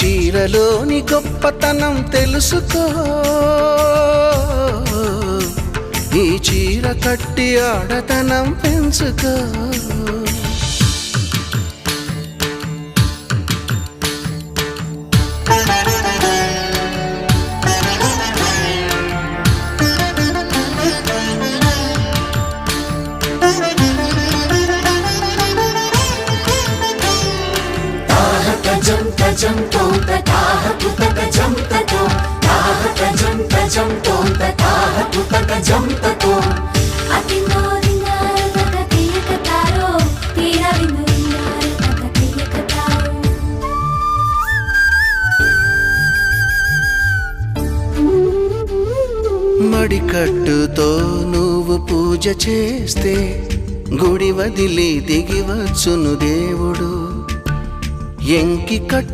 చీరలోని గొప్పతనం తెలుసుకో, ఈ చీర కట్టి ఆడతనం పెంచుకో. తజం తోం తతాహ పుతక జం తతో తాహ తజం తోం తతాహ పుతక జం తతో అతినోరింగార తకతియ కతారో తీరా వినురింగార తకతియ కతారో. మడికట్టుతో నువ్వు పూజ చేస్తే గుడి వదిలి దిగి వచ్చును దేవుడు. ఎంకి కట్టు